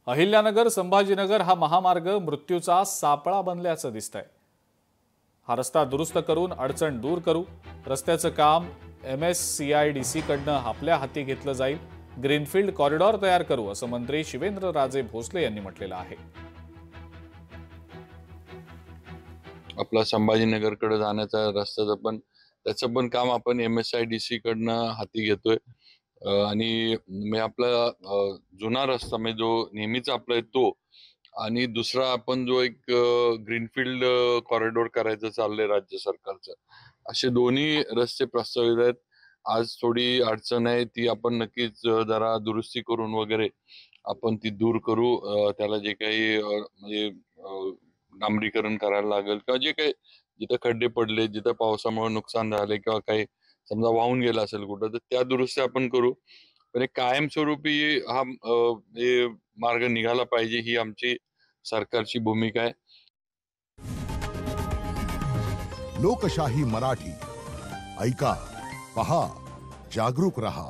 अहिल्यानगर संभाजीनगर हा महामार्ग मृत्यूचा सापळा बनल्याचं दिसतंय। हा रस्ता दुरुस्त करून अडचण दूर करू। रस्त्याचं काम MSCIDC कडनं आपल्या हाती घेतलं जाईल। ग्रीनफील्ड कॉरिडॉर तयार करू असं मंत्री शिवेंद्रराजे भोसले यांनी म्हटलेलं आहे। आपला संभाजीनगरकडे जाण्याचा रस्त्याचं पण त्याचं पण काम आपण MSIDC कडनं हाती घेतोय। आणि मी आपला जुना रस्ता म्हणजे जो नेहमीच आपला आहे तो, आणि दुसरा आपण जो एक ग्रीनफील्ड कॉरिडॉर करायचं चाललंय राज्य सरकारचं, असे दोन्ही रस्ते प्रस्तावित आहेत। आज थोडी अडचण आहे, ती आपण नक्कीच जरा दुरुस्ती करून वगैरे आपण ती दूर करू। त्याला जे काही म्हणजे डांबरीकरण करायला लागेल किंवा जे काही जिथं खड्डे पडले, जिथं पावसामुळे नुकसान झाले किंवा काही समजा वाहून गेला असेल कुठं, तर त्या दुरुस्ती आपण करू। पण एक कायमस्वरूपी हा हे मार्ग निघाला पाहिजे, ही आमची सरकारची भूमिका आहे। लोकशाही मराठी ऐका, पहा, जागरूक रहा।